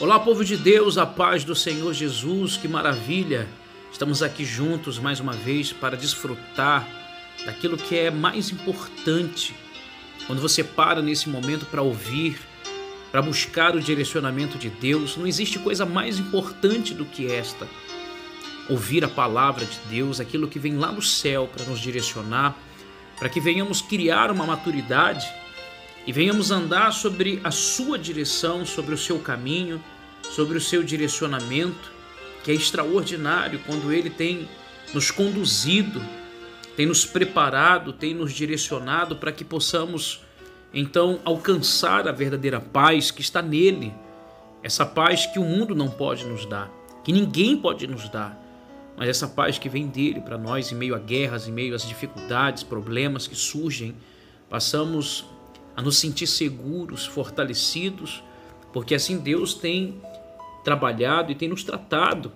Olá, povo de Deus, a paz do Senhor Jesus, que maravilha! Estamos aqui juntos mais uma vez para desfrutar daquilo que é mais importante. Quando você para nesse momento para ouvir, para buscar o direcionamento de Deus, não existe coisa mais importante do que esta. Ouvir a palavra de Deus, aquilo que vem lá do céu para nos direcionar, para que venhamos criar uma maturidade e venhamos andar sobre a sua direção, sobre o seu caminho, sobre o seu direcionamento, que é extraordinário quando Ele tem nos conduzido, tem nos preparado, tem nos direcionado para que possamos então alcançar a verdadeira paz que está nele, essa paz que o mundo não pode nos dar, que ninguém pode nos dar, mas essa paz que vem dele para nós em meio a guerras, em meio às dificuldades, problemas que surgem, passamos a nos sentir seguros, fortalecidos, porque assim Deus tem trabalhado e tem nos tratado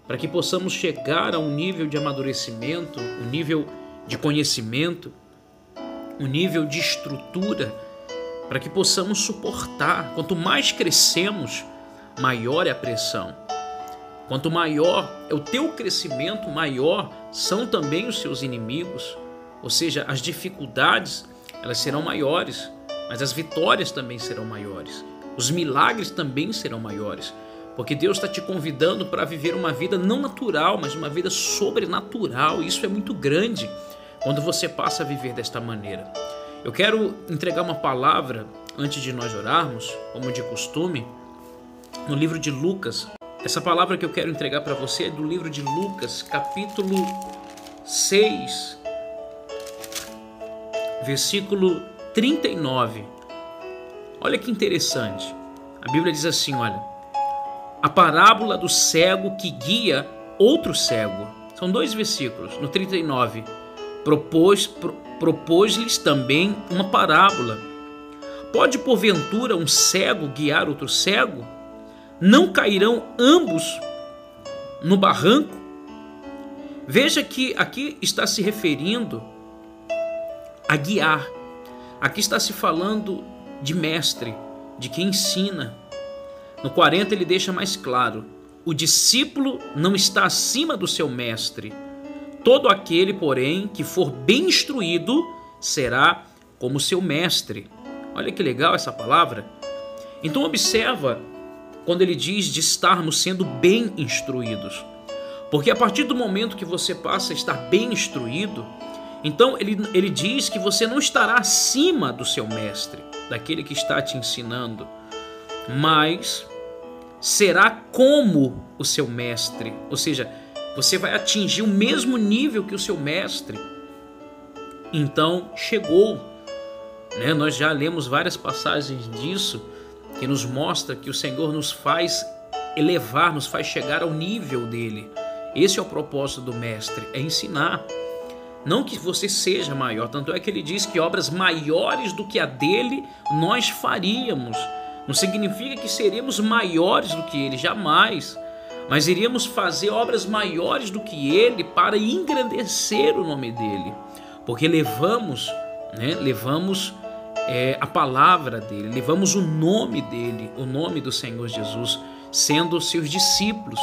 para que possamos chegar a um nível de amadurecimento, um nível de conhecimento, um nível de estrutura, para que possamos suportar. Quanto mais crescemos, maior é a pressão. Quanto maior é o teu crescimento, maior são também os seus inimigos. Ou seja, as dificuldades, elas serão maiores, mas as vitórias também serão maiores. Os milagres também serão maiores. Porque Deus está te convidando para viver uma vida não natural, mas uma vida sobrenatural. Isso é muito grande quando você passa a viver desta maneira. Eu quero entregar uma palavra antes de nós orarmos, como de costume, no livro de Lucas. Essa palavra que eu quero entregar para você é do livro de Lucas, capítulo 6, versículo 39. Olha que interessante. A Bíblia diz assim, olha: a parábola do cego que guia outro cego. São dois versículos. No 39, propôs-lhes também uma parábola. Pode porventura um cego guiar outro cego? Não cairão ambos no barranco? Veja que aqui está se referindo a guiar. Aqui está se falando de mestre, de quem ensina. No 40 ele deixa mais claro: o discípulo não está acima do seu mestre. Todo aquele, porém, que for bem instruído será como seu mestre. Olha que legal essa palavra. Então observa quando ele diz de estarmos sendo bem instruídos. Porque a partir do momento que você passa a estar bem instruído, então ele diz que você não estará acima do seu mestre, daquele que está te ensinando, mas será como o seu mestre, ou seja, você vai atingir o mesmo nível que o seu mestre. Então chegou, né? Nós já lemos várias passagens disso, que nos mostra que o Senhor nos faz elevar, nos faz chegar ao nível dele. Esse é o propósito do mestre, é ensinar. Não que você seja maior, tanto é que ele diz que obras maiores do que a dele nós faríamos. Não significa que seremos maiores do que ele, jamais. Mas iríamos fazer obras maiores do que ele para engrandecer o nome dele. Porque levamos a palavra dele, levamos o nome dele, o nome do Senhor Jesus, sendo seus discípulos.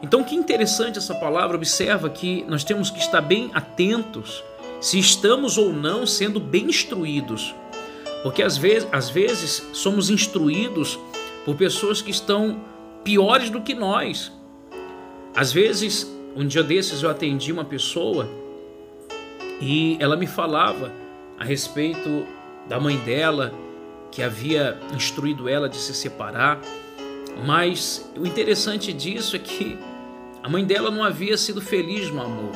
Então que interessante essa palavra. Observa que nós temos que estar bem atentos se estamos ou não sendo bem instruídos. Porque às vezes somos instruídos por pessoas que estão piores do que nós. Às vezes, um dia desses eu atendi uma pessoa e ela me falava a respeito da mãe dela, que havia instruído ela de se separar. Mas o interessante disso é que a mãe dela não havia sido feliz no amor.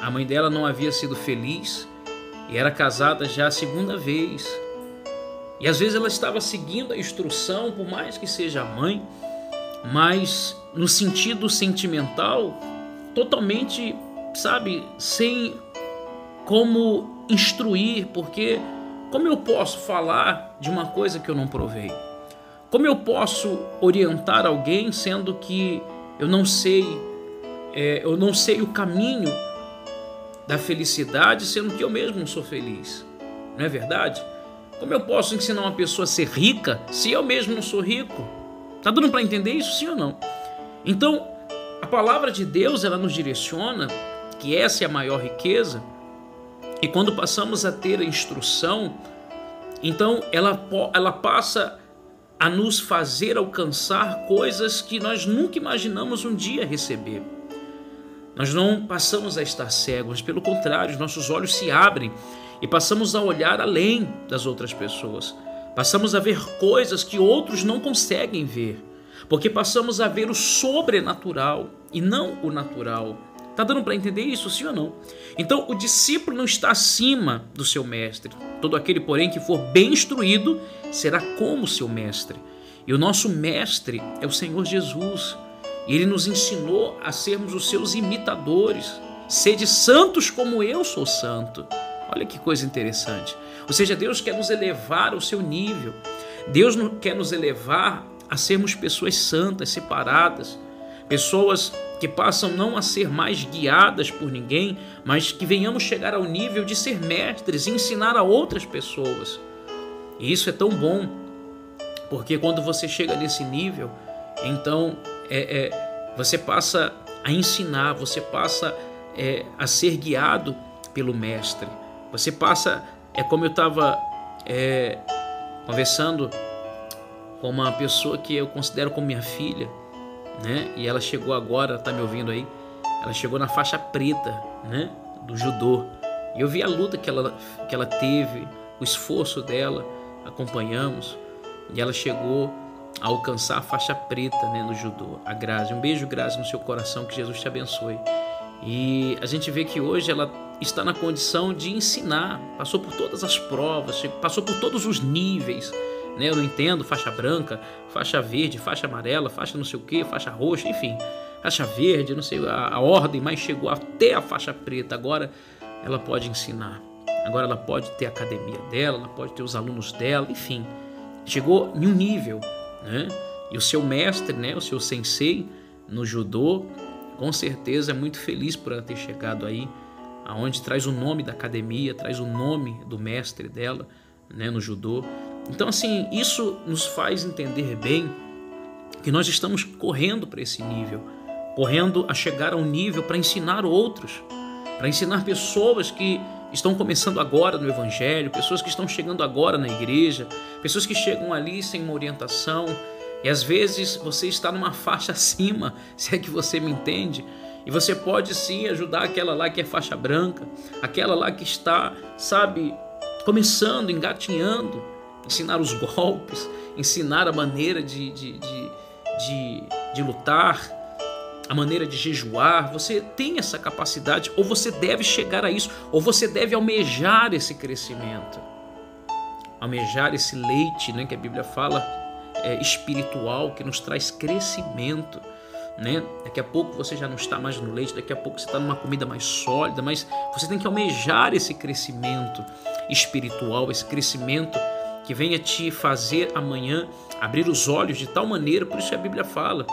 A mãe dela não havia sido feliz e era casada já a segunda vez. E às vezes ela estava seguindo a instrução, por mais que seja a mãe, mas no sentido sentimental, totalmente, sem como instruir, porque como eu posso falar de uma coisa que eu não provei? Como eu posso orientar alguém sendo que eu não sei o caminho da felicidade, sendo que eu mesmo não sou feliz? Não é verdade? Como eu posso ensinar uma pessoa a ser rica se eu mesmo não sou rico? Tá dando para entender isso, sim ou não? Então, a palavra de Deus, ela nos direciona que essa é a maior riqueza, e quando passamos a ter a instrução, então ela passa a nos fazer alcançar coisas que nós nunca imaginamos um dia receber. Nós não passamos a estar cegos, pelo contrário, os nossos olhos se abrem e passamos a olhar além das outras pessoas. Passamos a ver coisas que outros não conseguem ver, porque passamos a ver o sobrenatural e não o natural. Está dando para entender isso, sim ou não? Então, o discípulo não está acima do seu mestre. Todo aquele, porém, que for bem instruído, será como seu mestre. E o nosso mestre é o Senhor Jesus. E Ele nos ensinou a sermos os seus imitadores. Sede santos como eu sou santo. Olha que coisa interessante. Ou seja, Deus quer nos elevar ao seu nível. Deus quer nos elevar a sermos pessoas santas, separadas. Pessoas que passam não a ser mais guiadas por ninguém, mas que venhamos chegar ao nível de ser mestres e ensinar a outras pessoas. E isso é tão bom, porque quando você chega nesse nível, então você passa a ensinar, você passa a ser guiado pelo mestre. Você passa, como eu estava conversando com uma pessoa que eu considero como minha filha, né? E ela chegou agora, tá me ouvindo aí? Ela chegou na faixa preta, né? Do judô. E eu vi a luta que ela teve, o esforço dela, acompanhamos. E ela chegou a alcançar a faixa preta, né, no judô. A Grazi. Um beijo, Grazi, no seu coração, que Jesus te abençoe. E a gente vê que hoje ela está na condição de ensinar. Passou por todas as provas, passou por todos os níveis. Eu não entendo, faixa branca, faixa verde, faixa amarela, faixa não sei o que, faixa roxa, enfim, faixa verde, não sei a ordem, mas chegou até a faixa preta. Agora ela pode ensinar, agora ela pode ter a academia dela, ela pode ter os alunos dela, enfim, chegou em um nível, né? E o seu mestre, né, o seu sensei no judô, com certeza é muito feliz por ela ter chegado aí, aonde traz o nome da academia, traz o nome do mestre dela, né, no judô. Então, assim, isso nos faz entender bem que nós estamos correndo para esse nível, correndo a chegar a um nível para ensinar outros, para ensinar pessoas que estão começando agora no Evangelho, pessoas que estão chegando agora na igreja, pessoas que chegam ali sem uma orientação, e às vezes você está numa faixa acima, se é que você me entende, e você pode sim ajudar aquela lá que é faixa branca, aquela lá que está, sabe, começando, engatinhando, ensinar os golpes, ensinar a maneira de lutar, a maneira de jejuar. Você tem essa capacidade, ou você deve chegar a isso, ou você deve almejar esse crescimento, almejar esse leite, né, que a Bíblia fala, espiritual, que nos traz crescimento, né? Daqui a pouco você já não está mais no leite, daqui a pouco você está numa comida mais sólida, mas você tem que almejar esse crescimento espiritual, esse crescimento que venha te fazer amanhã abrir os olhos de tal maneira. Por isso a Bíblia fala: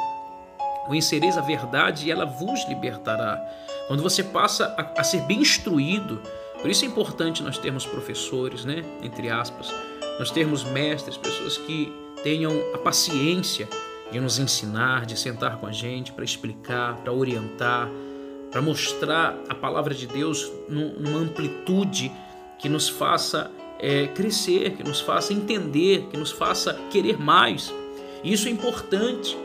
conhecereis a verdade e ela vos libertará. Quando você passa a ser bem instruído, por isso é importante nós termos professores, né? Entre aspas, nós termos mestres, pessoas que tenham a paciência de nos ensinar, de sentar com a gente para explicar, para orientar, para mostrar a palavra de Deus numa amplitude que nos faça crescer, que nos faça entender, que nos faça querer mais. E isso é importante.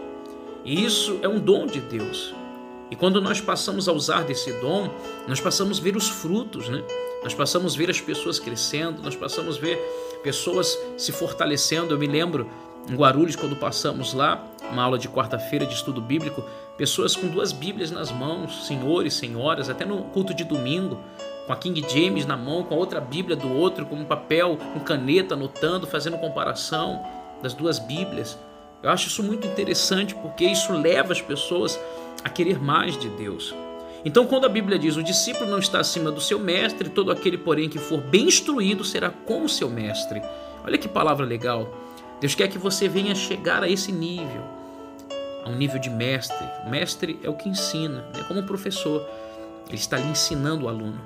E isso é um dom de Deus. E quando nós passamos a usar desse dom, nós passamos a ver os frutos, né? Nós passamos a ver as pessoas crescendo, nós passamos a ver pessoas se fortalecendo. Eu me lembro em Guarulhos, quando passamos lá, uma aula de quarta-feira de estudo bíblico, pessoas com 2 Bíblias nas mãos, senhores, senhoras, até no culto de domingo, com a King James na mão, com a outra Bíblia do outro, com um papel, com caneta, anotando, fazendo comparação das 2 Bíblias. Eu acho isso muito interessante, porque isso leva as pessoas a querer mais de Deus. Então, quando a Bíblia diz: o discípulo não está acima do seu mestre, todo aquele, porém, que for bem instruído será como seu mestre. Olha que palavra legal. Deus quer que você venha chegar a esse nível, a um nível de mestre. O mestre é o que ensina, né? Como um professor, ele está ali ensinando o aluno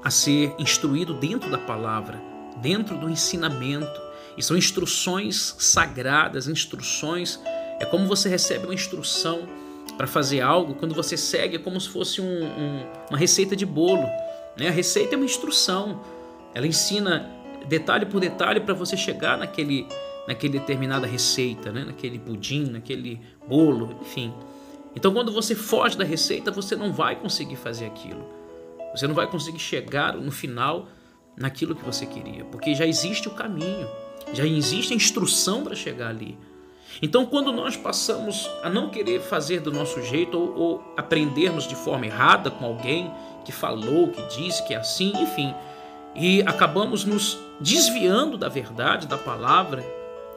a ser instruído dentro da palavra, dentro do ensinamento. E são instruções sagradas, instruções. É como você recebe uma instrução para fazer algo, quando você segue é como se fosse uma receita de bolo, né? A receita é uma instrução, ela ensina detalhe por detalhe para você chegar naquele determinada receita, né? Naquele pudim, naquele bolo, enfim. Então quando você foge da receita, você não vai conseguir fazer aquilo. Você não vai conseguir chegar no final naquilo que você queria, porque já existe o caminho, já existe a instrução para chegar ali. Então quando nós passamos a não querer fazer do nosso jeito ou aprendermos de forma errada com alguém que falou, que disse que é assim, enfim, e acabamos nos desviando da verdade, da palavra,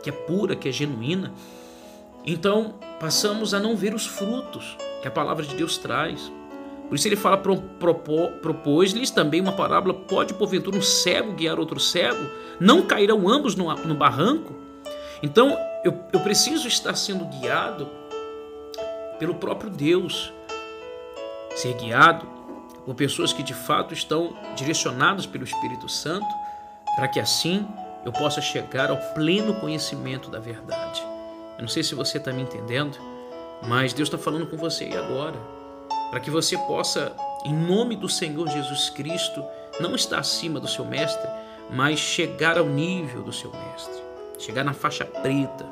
que é pura, que é genuína, então passamos a não ver os frutos que a palavra de Deus traz. Por isso ele fala, propôs-lhes também uma parábola, pode porventura um cego guiar outro cego? Não cairão ambos no barranco? Então eu preciso estar sendo guiado pelo próprio Deus, ser guiado por pessoas que de fato estão direcionadas pelo Espírito Santo, para que assim eu possa chegar ao pleno conhecimento da verdade. Eu não sei se você está me entendendo, mas Deus está falando com você aí agora, para que você possa, em nome do Senhor Jesus Cristo, não estar acima do seu mestre, mas chegar ao nível do seu mestre, chegar na faixa preta.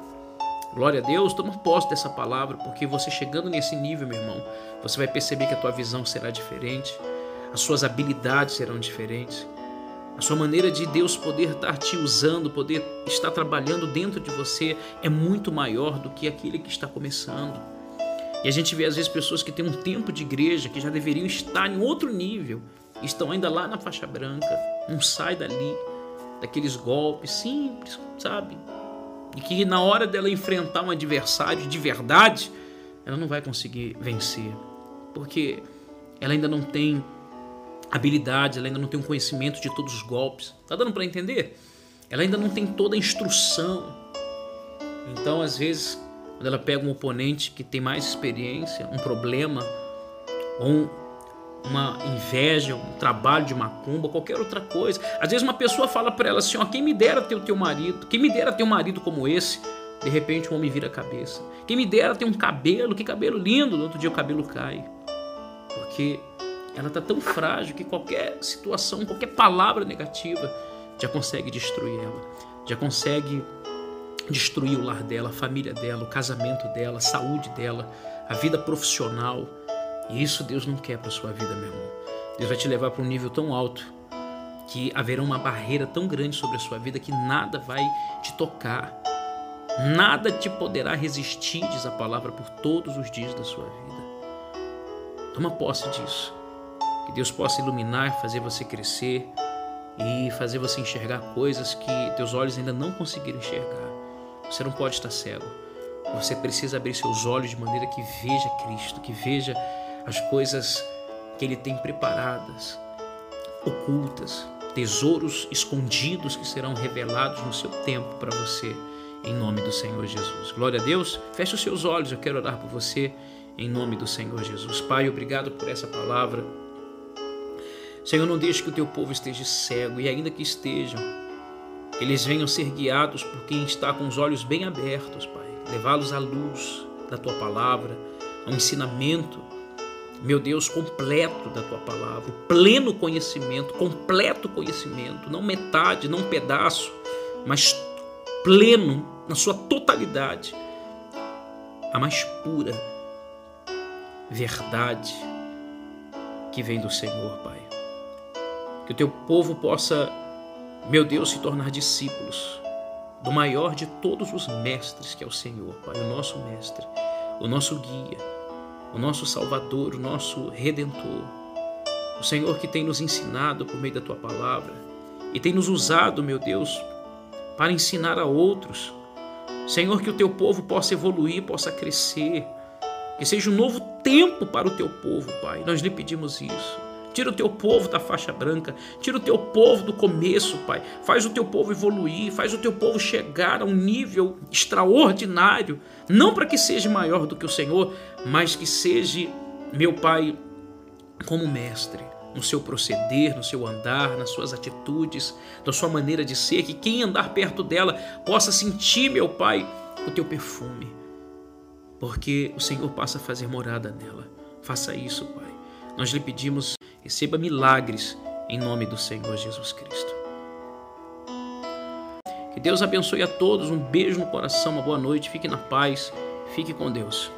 Glória a Deus, toma posse dessa palavra, porque você chegando nesse nível, meu irmão, você vai perceber que a tua visão será diferente, as suas habilidades serão diferentes, a sua maneira de Deus poder estar te usando, poder estar trabalhando dentro de você é muito maior do que aquele que está começando. E a gente vê às vezes pessoas que têm um tempo de igreja, que já deveriam estar em outro nível, estão ainda lá na faixa branca, não sai dali, daqueles golpes simples, sabe? E que na hora dela enfrentar um adversário de verdade, ela não vai conseguir vencer, porque ela ainda não tem habilidade, ela ainda não tem um conhecimento de todos os golpes. Tá dando para entender? Ela ainda não tem toda a instrução. Então, às vezes, quando ela pega um oponente que tem mais experiência, um problema, ou uma inveja, um trabalho de macumba, qualquer outra coisa. Às vezes uma pessoa fala para ela assim, ó, quem me dera ter o teu marido, quem me dera ter um marido como esse. De repente o homem vira a cabeça. Quem me dera ter um cabelo, que cabelo lindo, no outro dia o cabelo cai. Porque ela está tão frágil que qualquer situação, qualquer palavra negativa já consegue destruir ela, já consegue destruir o lar dela, a família dela, o casamento dela, a saúde dela, a vida profissional. E isso Deus não quer para a sua vida, meu irmão. Deus vai te levar para um nível tão alto que haverá uma barreira tão grande sobre a sua vida que nada vai te tocar, nada te poderá resistir, diz a palavra, por todos os dias da sua vida. Toma posse disso. Que Deus possa iluminar, fazer você crescer e fazer você enxergar coisas que teus olhos ainda não conseguiram enxergar. Você não pode estar cego. Você precisa abrir seus olhos de maneira que veja Cristo, que veja as coisas que Ele tem preparadas, ocultas, tesouros escondidos que serão revelados no seu tempo para você, em nome do Senhor Jesus. Glória a Deus. Feche os seus olhos, eu quero orar por você, em nome do Senhor Jesus. Pai, obrigado por essa palavra. Senhor, não deixe que o teu povo esteja cego, e ainda que estejam, eles venham ser guiados por quem está com os olhos bem abertos, Pai. Levá-los à luz da tua palavra, ao ensinamento, meu Deus, completo da tua palavra, pleno conhecimento, completo conhecimento, não metade, não um pedaço, mas pleno na sua totalidade, a mais pura verdade que vem do Senhor, Pai. Que o teu povo possa, meu Deus, se tornar discípulos do maior de todos os mestres, que é o Senhor, Pai, o nosso mestre, o nosso guia, o nosso Salvador, o nosso Redentor, o Senhor que tem nos ensinado por meio da tua palavra e tem nos usado, meu Deus, para ensinar a outros. Senhor, que o teu povo possa evoluir, possa crescer, que seja um novo tempo para o teu povo, Pai. Nós lhe pedimos isso. Tira o teu povo da faixa branca, tira o teu povo do começo, Pai. Faz o teu povo evoluir, faz o teu povo chegar a um nível extraordinário, não para que seja maior do que o Senhor, mas que seja, meu Pai, como mestre, no seu proceder, no seu andar, nas suas atitudes, na sua maneira de ser, que quem andar perto dela possa sentir, meu Pai, o teu perfume, porque o Senhor passa a fazer morada nela. Faça isso, Pai. Nós lhe pedimos, receba milagres em nome do Senhor Jesus Cristo. Que Deus abençoe a todos, um beijo no coração, uma boa noite, fique na paz, fique com Deus.